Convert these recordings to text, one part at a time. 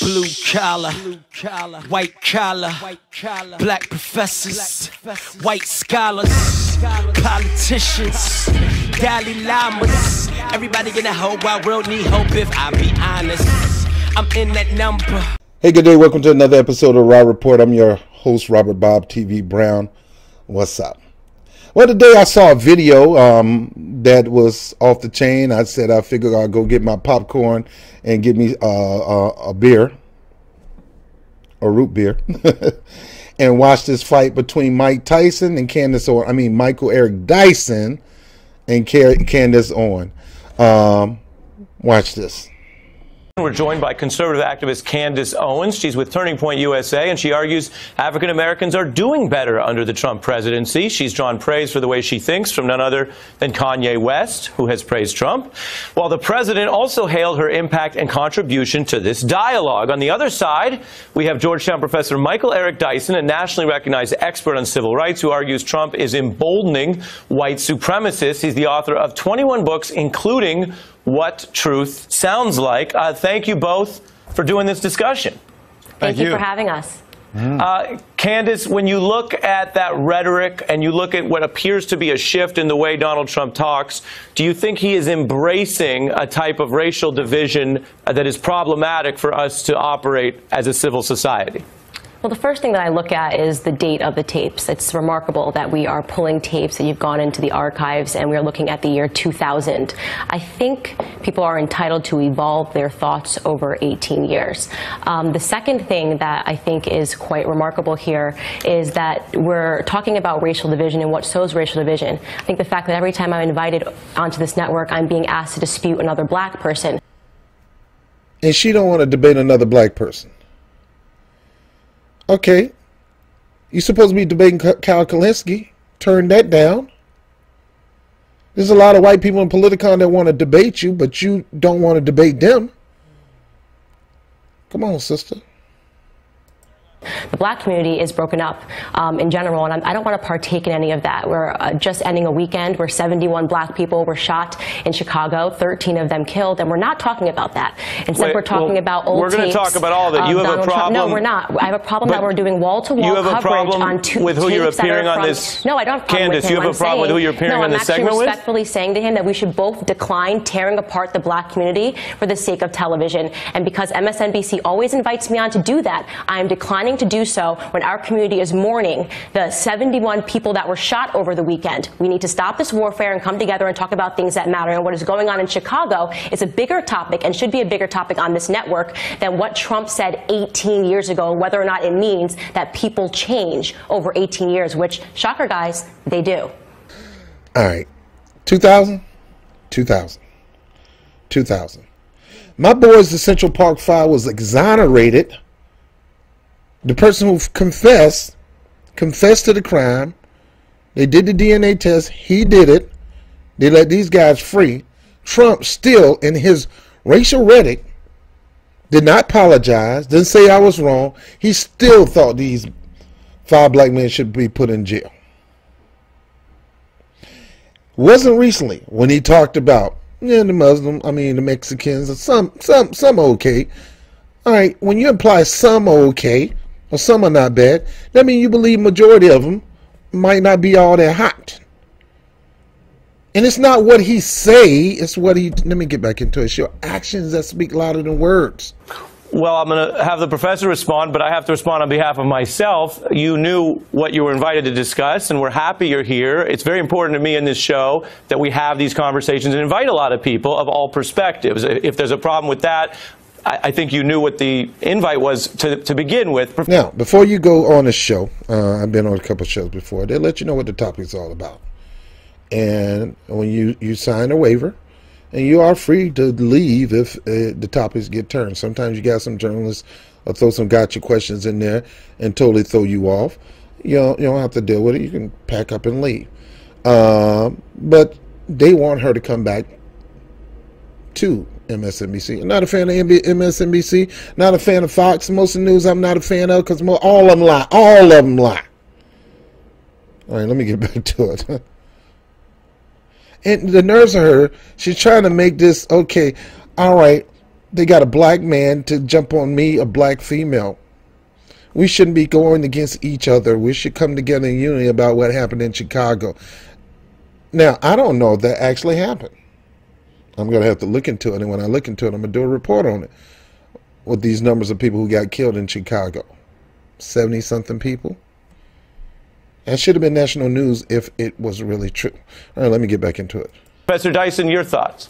Blue collar, white collar, black professors, white scholars, politicians, Dalai Lamas. Everybody in the whole wide world need hope if I be honest. I'm in that number. Hey, good day. Welcome to another episode of Raw Report. I'm your host, Robert Bob TV Brown. What's up? Well, today I saw a video that was off the chain. I said I figured I'll go get my popcorn and get me a beer, a root beer, and watch this fight between Mike Tyson and Candace Owens. I mean, Michael Eric Dyson and Candace Owens. Watch this. We're joined by conservative activist Candace Owens. She's with Turning Point USA, and she argues African Americans are doing better under the Trump presidency. She's drawn praise for the way she thinks from none other than Kanye West, who has praised Trump, while the president also hailed her impact and contribution to this dialogue. On the other side, we have Georgetown professor Michael Eric Dyson, a nationally recognized expert on civil rights, who argues Trump is emboldening white supremacists. He's the author of 21 books, including What Truth Sounds Like. Thank you both for doing this discussion. Thank you for having us. Candace, when you look at that rhetoric and you look at what appears to be a shift in the way Donald Trump talks, do you think he is embracing a type of racial division that is problematic for us to operate as a civil society? Well, the first thing that I look at is the date of the tapes. It's remarkable that we are pulling tapes and you've gone into the archives and we're looking at the year 2000. I think people are entitled to evolve their thoughts over 18 years. The second thing that I think is quite remarkable here is that we're talking about racial division and what sows racial division. I think the fact that every time I'm invited onto this network, I'm being asked to dispute another black person. And she don't want to debate another black person. Okay, you're supposed to be debating Kyle Kalinske. Turn that down. There's a lot of white people in Politicon that want to debate you, but you don't want to debate them. Come on, sister. The black community is broken up in general, and I don't want to partake in any of that. We're just ending a weekend where 71 black people were shot in Chicago, 13 of them killed, and we're not talking about that. Instead, we're talking about old tapes. We're going to talk about all that. You have a problem? No, we're not. I have a problem that we're doing wall-to-wall coverage on two with who you're tapes that appearing are on from, this. No, I don't have a problem Candace, with him. you have a problem with who you're appearing on this segment with? No, I'm actually respectfully saying to him that we should both decline tearing apart the black community for the sake of television. And because MSNBC always invites me on to do that, I am declining to do so when our community is mourning the 71 people that were shot over the weekend. We need to stop this warfare and come together and talk about things that matter. And what is going on in Chicago is a bigger topic and should be a bigger topic on this network than what Trump said 18 years ago, whether or not it means that people change over 18 years, which, shocker guys, they do. All right. 2000. My boys, the Central Park Five was exonerated. The person who confessed to the crime. They did the DNA test. He did it. They let these guys free. Trump still, in his racial rhetoric, did not apologize, didn't say I was wrong. He still thought these 5 black men should be put in jail. Wasn't recently when he talked about the Mexicans, some okay. All right, when you imply some are okay, or some are not bad, that means you believe majority of them might not be all that hot. And it's not what he say, it's what he, let me get back into it, it's your actions that speak louder than words. Well, I'm going to have the professor respond, but I have to respond on behalf of myself. You knew what you were invited to discuss, and we're happy you're here. It's very important to me in this show that we have these conversations and invite a lot of people of all perspectives. If there's a problem with that, I think you knew what the invite was to begin with. Now, before you go on the show, I've been on a couple of shows before, they let you know what the topic's all about. And when you sign a waiver, and you are free to leave if the topics get turned. Sometimes you got some journalists throw some gotcha questions in there and totally throw you off. You don't have to deal with it. You can pack up and leave. But they want her to come back to MSNBC. I'm not a fan of MSNBC, not a fan of Fox. Most of the news I'm not a fan of because all of them lie. All of them lie. All right, let me get back to it. And the nerves of her, she's trying to make this, okay, all right, they got a black man to jump on me, a black female. We shouldn't be going against each other. We should come together in unity about what happened in Chicago. Now, I don't know if that actually happened. I'm going to have to look into it, and when I look into it, I'm going to do a report on it with these numbers of people who got killed in Chicago. 70-something people. That should have been national news if it was really true. All right, let me get back into it. Professor Dyson, your thoughts?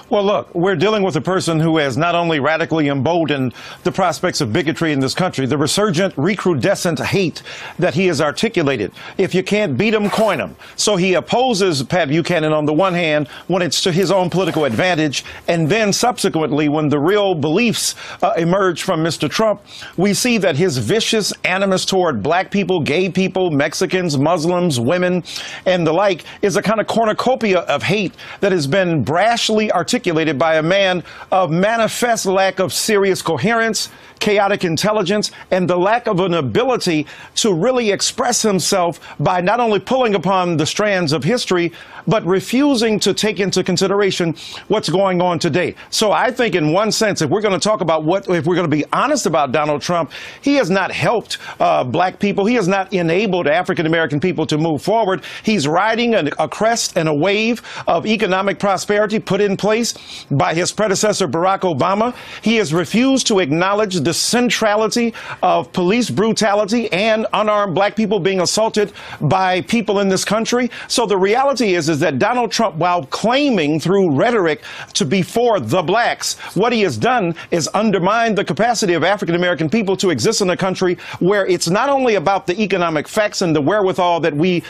Well, look, we're dealing with a person who has not only radically emboldened the prospects of bigotry in this country, the resurgent, recrudescent hate that he has articulated. If you can't beat him, coin him. So he opposes Pat Buchanan on the one hand when it's to his own political advantage, and then subsequently when the real beliefs emerge from Mr. Trump, we see that his vicious animus toward black people, gay people, Mexicans, Muslims, women, and the like is a kind of cornucopia of hate that has been brashly articulated by a man of manifest lack of serious coherence, chaotic intelligence, and the lack of an ability to really express himself by not only pulling upon the strands of history, but refusing to take into consideration what's going on today. So I think in one sense, if we're going to talk about if we're going to be honest about Donald Trump, he has not helped black people. He has not enabled African-American people to move forward. He's riding a crest and a wave of economic prosperity put in place by his predecessor, Barack Obama. He has refused to acknowledge the centrality of police brutality and unarmed black people being assaulted by people in this country. So the reality is that Donald Trump, while claiming through rhetoric to be for the blacks, what he has done is undermine the capacity of African-American people to exist in a country where it's not only about the economic facts and the wherewithal that we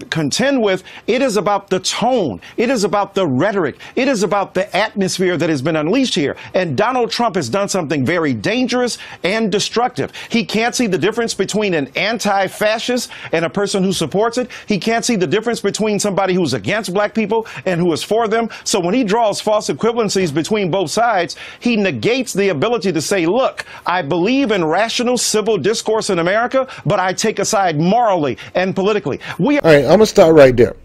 contend with, it is about the tone, it is about the rhetoric, it is about the atmosphere that has been unleashed here. And Donald Trump has done something very dangerous and destructive. He can't see the difference between an anti-fascist and a person who supports it. He can't see the difference between somebody who's against black people and who is for them. So when he draws false equivalencies between both sides, he negates the ability to say, look, I believe in rational civil discourse in America, but I take a side morally and politically. All right, I'm going to start right there.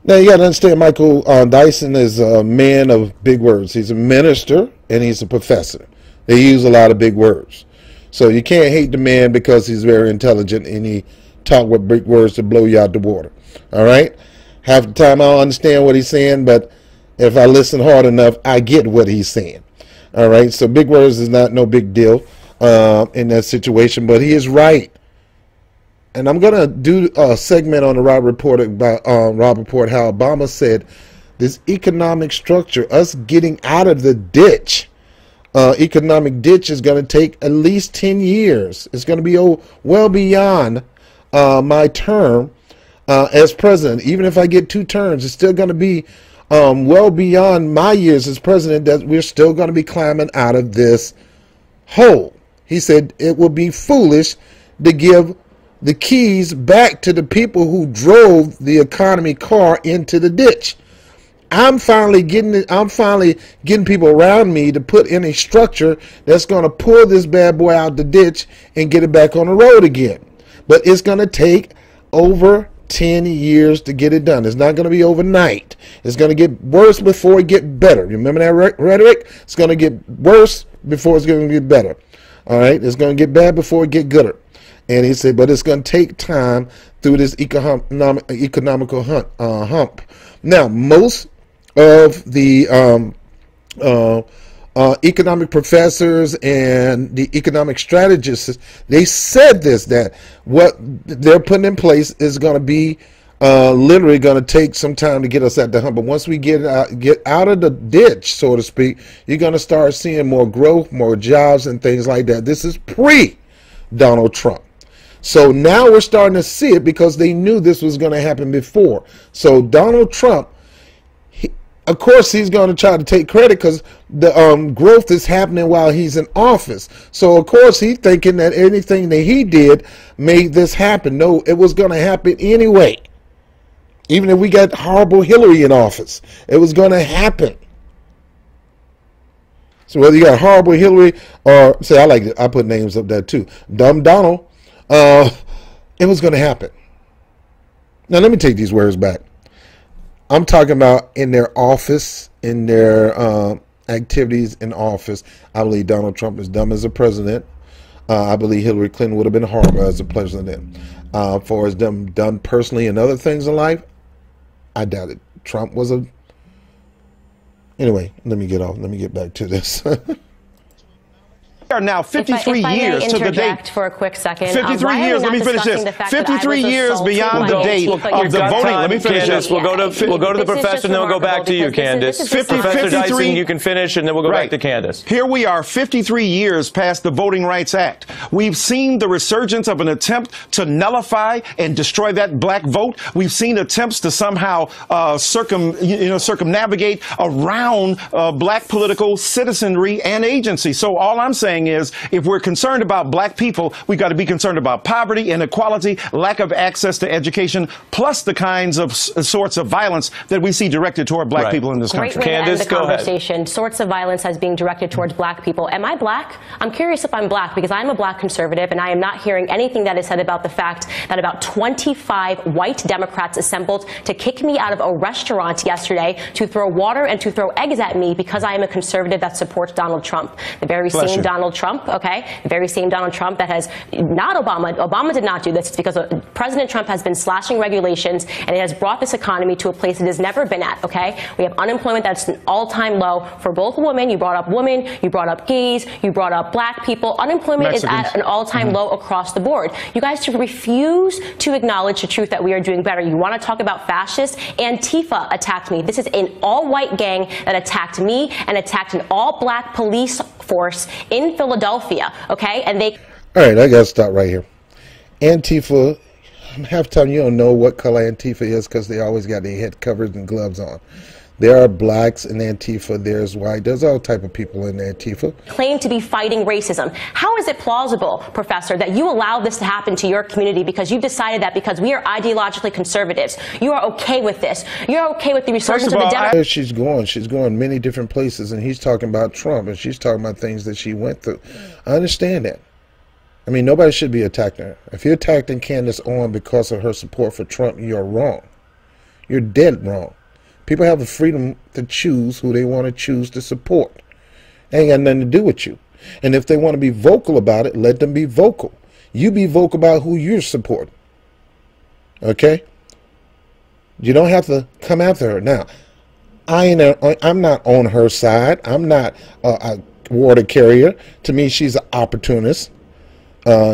Now, you got to understand, Michael Dyson is a man of big words. He's a minister and he's a professor. They use a lot of big words. So you can't hate the man because he's very intelligent and he talk with big words to blow you out the water. All right? Half the time I don't understand what he's saying, but if I listen hard enough, I get what he's saying. All right? So big words is not no big deal in that situation, but he is right. And I'm going to do a segment on the Rob Report about Rob Report, how Obama said this economic structure, us getting out of the ditch, economic ditch is going to take at least 10 years. It's going to be well beyond my term as president. Even if I get 2 terms, it's still going to be well beyond my years as president, that we're still going to be climbing out of this hole. He said it would be foolish to give the keys back to the people who drove the economy car into the ditch. I'm finally getting people around me to put in a structure that's going to pull this bad boy out the ditch and get it back on the road again. But it's going to take over 10 years to get it done. It's not going to be overnight. It's going to get worse before it get better. Remember that rhetoric? It's going to get worse before it's going to get better. All right? It's going to get bad before it get gooder. And he said, but it's going to take time through this economical hump. Now, most of the economic professors and the economic strategists, they said this, that what they're putting in place is going to be literally going to take some time to get us at the hump. But once we get out of the ditch, so to speak, you're going to start seeing more growth, more jobs, and things like that. This is pre-Donald Trump. So now we're starting to see it because they knew this was going to happen before. So Donald Trump, of course, he's going to try to take credit because the growth is happening while he's in office. So, of course, he's thinking that anything that he did made this happen. No, it was going to happen anyway. Even if we got horrible Hillary in office, it was going to happen. So whether you got horrible Hillary or, say, I put names up there too, Dumb Donald, it was going to happen. Now, let me take these words back. I'm talking about in their office, in their activities in office. I believe Donald Trump is dumb as a president. I believe Hillary Clinton would have been horrible as a president. For as them done personally and other things in life, I doubt it. Trump was a... Anyway, let me get back to this. We are now 53 years to the date. For a quick second. 53 years. Let me finish this. 53 years beyond the date of the voting. Let me finish this. We'll go to the professor, and then we'll go back to you, Candace. Professor Dyson, you can finish, and then we'll go back to Candace. Here we are, 53 years past the Voting Rights Act. We've seen the resurgence of an attempt to nullify and destroy that black vote. We've seen attempts to somehow circumnavigate around black political citizenry and agency. So all I'm saying is, if we're concerned about black people, we've got to be concerned about poverty, inequality, lack of access to education, plus the kinds of sorts of violence that we see directed toward black people in this country. Great way to end the conversation. Sorts of violence as being directed towards black people. Am I black? I'm curious if I'm black, because I'm a black conservative, and I am not hearing anything that is said about the fact that about 25 white Democrats assembled to kick me out of a restaurant yesterday, to throw water and to throw eggs at me because I am a conservative that supports Donald Trump. The very same Donald Trump, okay? The very same Donald Trump that has not Obama. Obama did not do this. It's because President Trump has been slashing regulations, and it has brought this economy to a place it has never been at, okay? We have unemployment that's an all-time low for both women. You brought up women, you brought up gays, you brought up black people. Unemployment is at an all-time low across the board. You guys refuse to acknowledge the truth that we are doing better. You want to talk about fascists? Antifa attacked me. This is an all-white gang that attacked me and attacked an all-black police force in Philadelphia, okay? And they... All right, I got to stop right here. Antifa, half the time you don't know what color Antifa is because they always got their head covers and gloves on. There are blacks in Antifa, there's white, there's all type of people in Antifa. Claim to be fighting racism. How is it plausible, Professor, that you allow this to happen to your community because you decided that because we are ideologically conservatives, you are okay with this? You're okay with the resurgence of the Democrats? She's going many different places, and he's talking about Trump, and she's talking about things that she went through. I understand that. I mean, nobody should be attacking her. If you're attacking Candace Owens because of her support for Trump, you're wrong. You're dead wrong. People have the freedom to choose who they want to choose to support. It ain't got nothing to do with you. And if they want to be vocal about it, let them be vocal. You be vocal about who you're supporting. Okay? You don't have to come after her. Now, I'm not on her side. I'm not a water carrier. To me, she's an opportunist.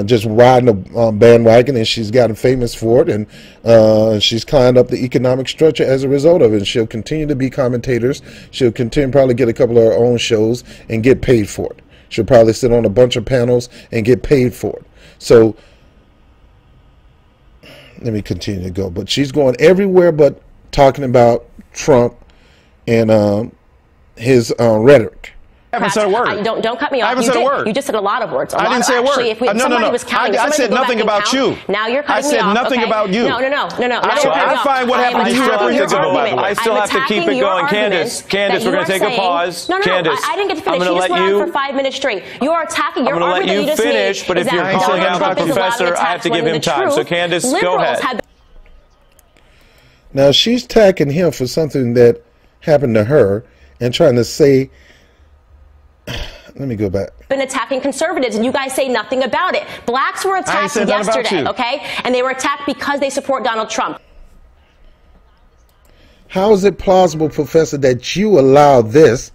Just riding a bandwagon, and she's gotten famous for it, and she's climbed up the economic structure as a result of it. And she'll continue to be commentators. She'll continue probably get a couple of her own shows and get paid for it. She'll probably sit on a bunch of panels and get paid for it. So let me continue to go. But she's going everywhere but talking about Trump and his rhetoric. I haven't said a word. Don't cut me off. I haven't said a word. You just said a lot of words. I didn't say a word. Actually, if somebody was counting, I said nothing about you. Now you're cutting me off. I said nothing about you. No. I find what happened to you reprehensible, by the way. I still have to keep it going. Candace, we're going to take a pause. No, Candace, I didn't get to finish. You just went on for 5 minutes straight. You are attacking your argument that you just made. I'm going to let you finish, but if you're calling out the professor, I have to give him time. So Candace, go ahead. Now she's attacking him for something that happened to her and trying to say... Let me go back. Been attacking conservatives, and you guys say nothing about it. Blacks were attacked yesterday, okay? And they were attacked because they support Donald Trump. How is it plausible, Professor, that you allow this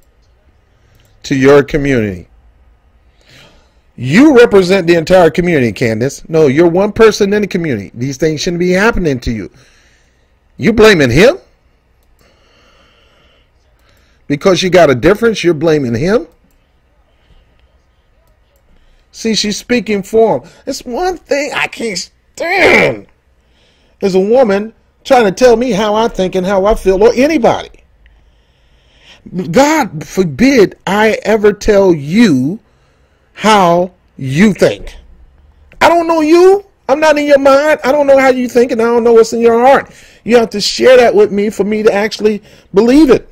to your community? You represent the entire community, Candace. No, you're one person in the community. These things shouldn't be happening to you. You blaming him? Because you got a difference, you're blaming him? See, she's speaking for him. It's one thing I can't stand. There's a woman trying to tell me how I think and how I feel, or anybody. God forbid I ever tell you how you think. I don't know you. I'm not in your mind. I don't know how you think, and I don't know what's in your heart. You have to share that with me for me to actually believe it.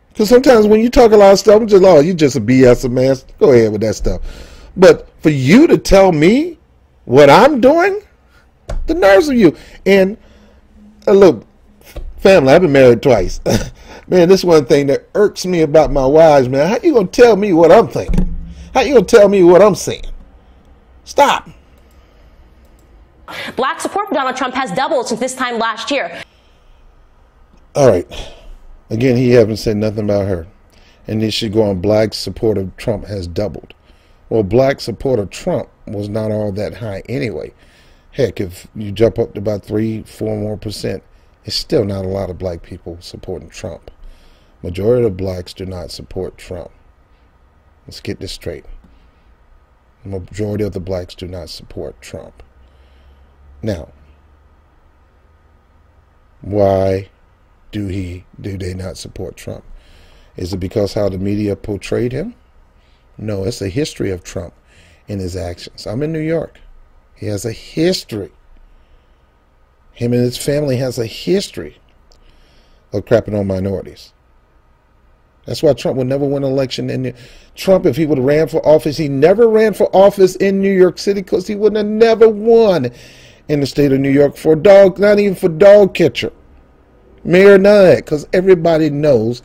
Because sometimes when you talk a lot of stuff, I'm just, oh, you just a BS man. Go ahead with that stuff. But for you to tell me what I'm doing, the nerves of you. And look, family, I've been married twice. Man, this one thing that irks me about my wives, man. How you going to tell me what I'm thinking? How you going to tell me what I'm saying? Stop. Black support for Donald Trump has doubled since this time last year. All right. Again, he haven't said nothing about her. And he should go on black support of Trump has doubled. Well, black support of Trump was not all that high anyway. Heck, if you jump up to about 3-4 more %, it's still not a lot of black people supporting Trump. Majority of blacks do not support Trump. Let's get this straight. The majority of the blacks do not support Trump. Now, why do they not support Trump? Is it because how the media portrayed him? No, it's a history of Trump and his actions. I'm in New York. He has a history. Him and his family has a history of crapping on minorities. That's why Trump would never win an election. Trump, if he would have ran for office, he never ran for office in New York City because he would have never won in the state of New York for a dog, not even for dog catcher. Mayor, none of that, because everybody knows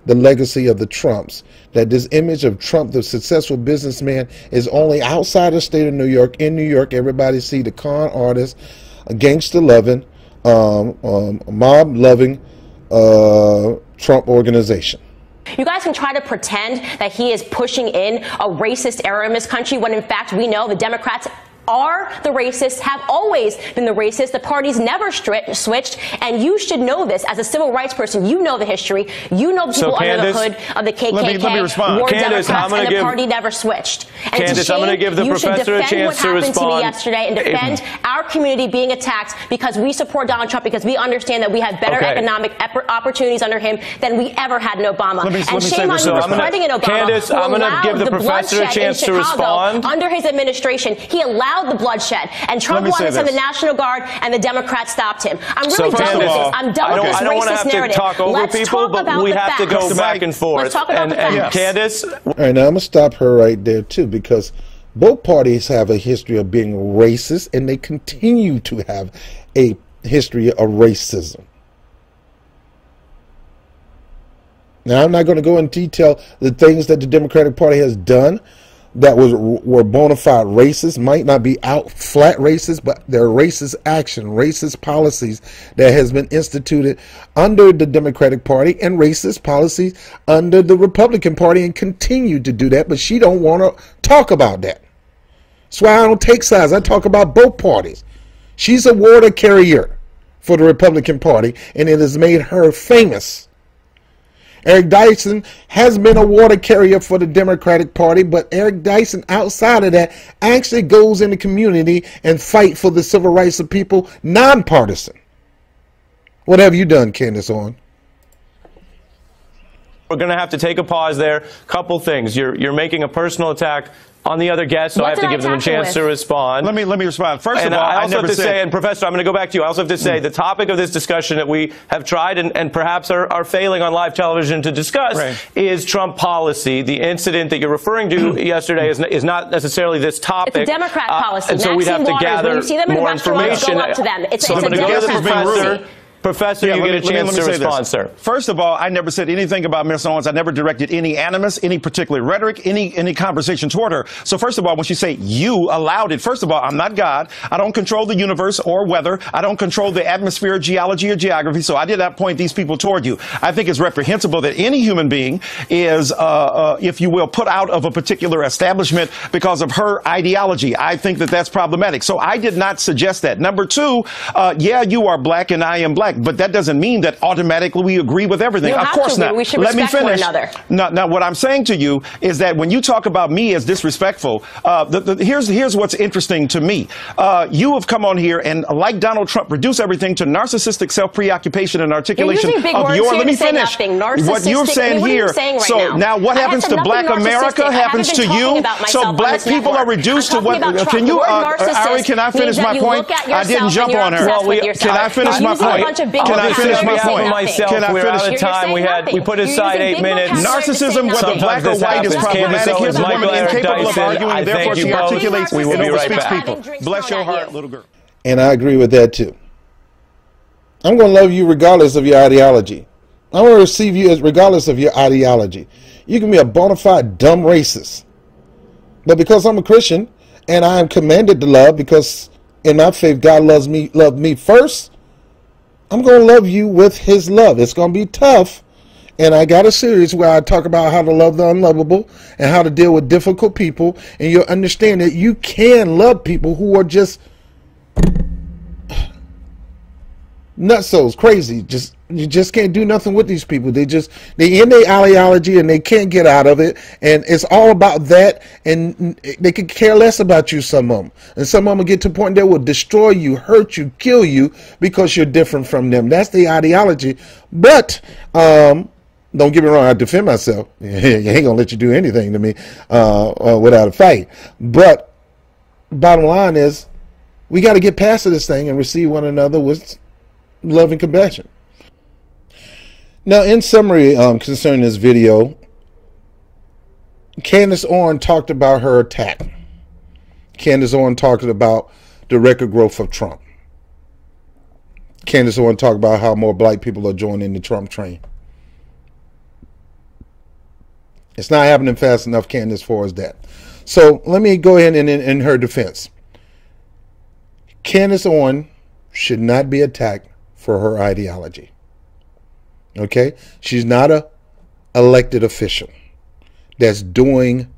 the legacy of the Trumps, that this image of Trump, the successful businessman, is only outside the state of New York. In New York, everybody see the con artist, a gangster-loving, mob-loving Trump organization. You guys can try to pretend that he is pushing in a racist era in this country when, in fact, we know the Democrats are the racists, have always been the racists. The party's never switched, and you should know this as a civil rights person. You know the history. You know the people under the hood of the KKK. Let me respond. Were Candace, Democrats, and the party never switched. And Candace, I'm going to give the professor a chance to respond. You should defend what happened to me yesterday and defend our community being attacked because we support Donald Trump, because we understand that we have better economic opportunities under him than we ever had in Obama. And shame on you for fighting in Obama. Candace, I'm going to give the professor a chance to respond. Under his administration, he allowed the bloodshed, and Trump wanted to send the National Guard, and the Democrats stopped him. I'm really done with this. I'm done with this I don't want to have narrative. to talk over people, but we have to go back and forth. Let's talk about the facts. Candace? All right, now I'm going to stop her right there, too, because both parties have a history of being racist, and they continue to have a history of racism. Now, I'm not going to go into detail the things that the Democratic Party has done that were bona fide racist, might not be out flat racist, but they're racist action, racist policies that has been instituted under the Democratic Party and racist policies under the Republican Party, and continue to do that, but she don't want to talk about that. That's why I don't take sides. I talk about both parties. She's a water carrier for the Republican Party, and it has made her famous. Eric Dyson has been a water carrier for the Democratic Party, but Eric Dyson, outside of that, actually goes in the community and fight for the civil rights of people, nonpartisan. What have you done, Candace Owens? We're going to have to take a pause there. Couple things. You're making a personal attack on the other guests, so I have to give them a chance to respond. Let me respond. First of all, I also never have to said... say, and Professor, I'm going to go back to you. I also have to say the topic of this discussion that we have tried and perhaps are failing on live television to discuss is Trump policy. The incident that you're referring to yesterday is not necessarily this topic. It's a Democrat policy. And so we'd have to gather more information. Go up to them. It's so I'm a going to go to the Democrat professor. Professor, you get a chance to respond, sir. First of all, I never said anything about Ms. Owens. I never directed any animus, any particular rhetoric, any conversation toward her. So first of all, when she say you allowed it, first of all, I'm not God. I don't control the universe or weather. I don't control the atmosphere, geology, or geography. So I did not point these people toward you. I think it's reprehensible that any human being is, if you will, put out of a particular establishment because of her ideology. I think that that's problematic. So I did not suggest that. Number two, yeah, you are black and I am black. But that doesn't mean that automatically we agree with everything. Of course not. We should Let me respect finish. one another. Now, what I'm saying to you is that when you talk about me as disrespectful, here's what's interesting to me. You have come on here and, like Donald Trump, reduce everything to narcissistic self-preoccupation and articulation of your. Let me finish. What you're saying here. So now, what happens to Black America happens to you. So Black people are reduced to what? Can you, Ari? Can I finish my point? I didn't jump on her. Can I finish my point? Can I finish my point? Can I We're out of time. We put aside 8 minutes. Narcissism, whether black or white, is problematic. Here's a woman incapable of arguing, and therefore she articulates and overspeaks people. Bless your heart, little girl. And I agree with that too. I'm going to love you regardless of your ideology. I want to receive you as regardless of your ideology. You can be a bona fide dumb racist. But because I'm a Christian and I am commanded to love, because in my faith God loved me first, I'm going to love you with his love. It's going to be tough. And I got a series where I talk about how to love the unlovable and how to deal with difficult people. And you'll understand that you can love people who are just nutsos, crazy. You just can't do nothing with these people. They in their ideology and they can't get out of it. And it's all about that. And they could care less about you, some of them. And some of them will get to a point that will destroy you, hurt you, kill you because you're different from them. That's the ideology. But, don't get me wrong, I defend myself. You ain't gonna let you do anything to me without a fight. But bottom line is, we got to get past this thing and receive one another with love and compassion. Now, in summary, concerning this video, Candace Owens talked about her attack. Candace Owens talked about the record growth of Trump. Candace Owens talked about how more black people are joining the Trump train. It's not happening fast enough, Candace, for us that. So let me go ahead and in her defense. Candace Owens should not be attacked for her ideology. Okay? She's not a elected official that's doing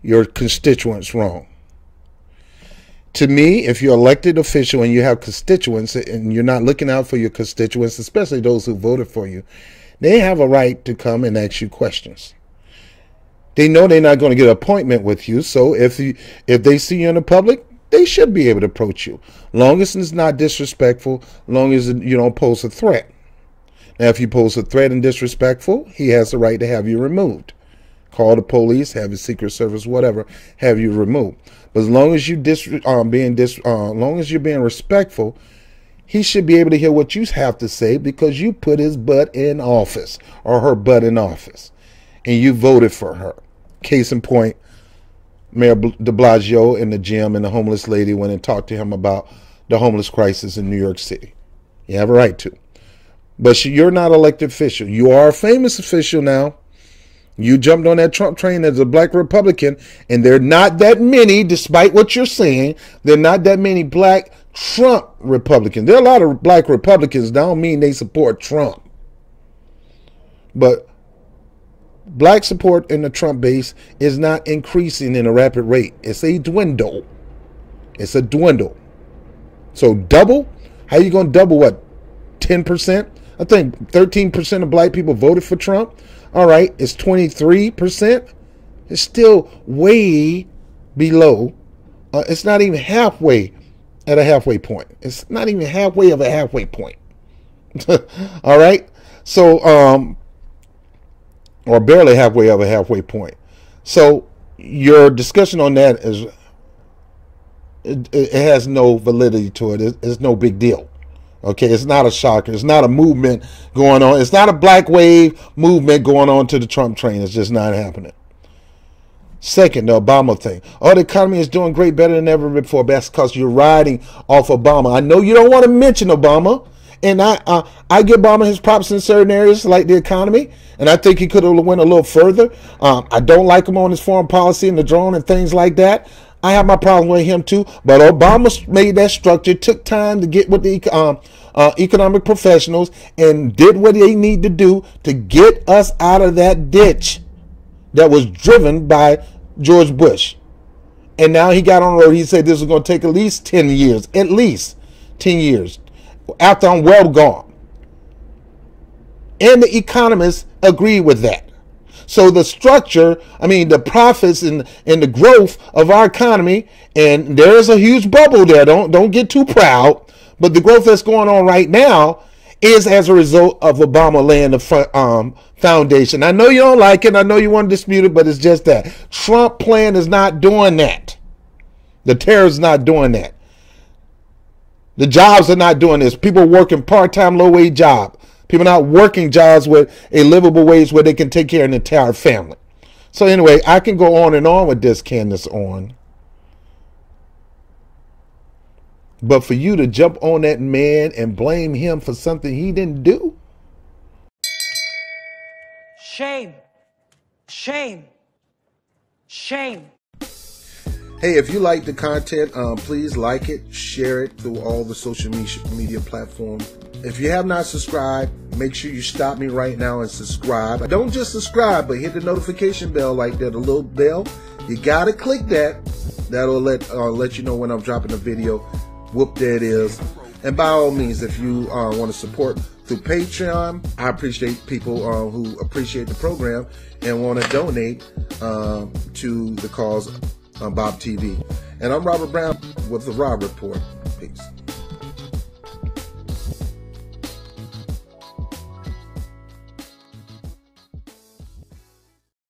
your constituents wrong. To me, if you're an elected official and you have constituents and you're not looking out for your constituents, especially those who voted for you, they have a right to come and ask you questions. They know they're not going to get an appointment with you, so if they see you in the public, they should be able to approach you. Long as it's not disrespectful, long as you don't pose a threat. Now, if you pose a threat and disrespectful, he has the right to have you removed. Call the police, have the Secret Service, whatever, have you removed. But as long as long as you're being respectful, he should be able to hear what you have to say because you put his butt in office or her butt in office, and you voted for her. Case in point, Mayor de Blasio in the gym and the homeless lady went and talked to him about the homeless crisis in New York City. You have a right to. But you're not an elected official. You are a famous official now. You jumped on that Trump train as a black Republican, and there are not that many, despite what you're saying, there are not that many black Trump Republicans. There are a lot of black Republicans. That don't mean they support Trump. But black support in the Trump base is not increasing in a rapid rate. It's a dwindle. It's a dwindle. So double? How you going to double what? 10%? I think 13% of black people voted for Trump. All right, it's 23%. It's still way below. It's not even halfway at a halfway point. It's not even halfway of a halfway point. All right? So, or barely halfway of a halfway point. So your discussion on that it has no validity to it. It's no big deal. Okay, it's not a shocker. It's not a movement going on. It's not a black wave movement going on to the Trump train. It's just not happening. Second, the Obama thing. Oh, the economy is doing great, better than ever before. That's because you're riding off Obama. I know you don't want to mention Obama, and I give Obama his props in certain areas like the economy, and I think he could have went a little further. I don't like him on his foreign policy and the drone and things like that. I have my problem with him too, but Obama made that structure, took time to get with the economic professionals and did what they need to do to get us out of that ditch that was driven by George Bush. And now he got on the road. He said this is going to take at least 10 years, after I'm well gone. And the economists agree with that. So the structure, the profits and the growth of our economy, and there's a huge bubble there. Don't get too proud. But the growth that's going on right now is as a result of Obama laying the foundation. I know you don't like it. I know you want to dispute it, but it's just that. Trump plan is not doing that. The terrorists not doing that. The jobs are not doing this. People are working part-time, low-wage job. People not working jobs with a livable wage where they can take care of an entire family. So anyway, I can go on and on with this, Candace Owens. But for you to jump on that man and blame him for something he didn't do, Shame. Shame. Shame. Hey, if you like the content, please like it, share it through all the social media platforms. If you have not subscribed, make sure you stop me right now and subscribe. Don't just subscribe, but hit the notification bell like that, a little bell. You gotta click that. That'll let you know when I'm dropping a video. Whoop, there it is. And by all means, if you want to support through Patreon, I appreciate people who appreciate the program and want to donate to the cause Bob TV. And I'm Robert Brown with the Rob Report. Peace.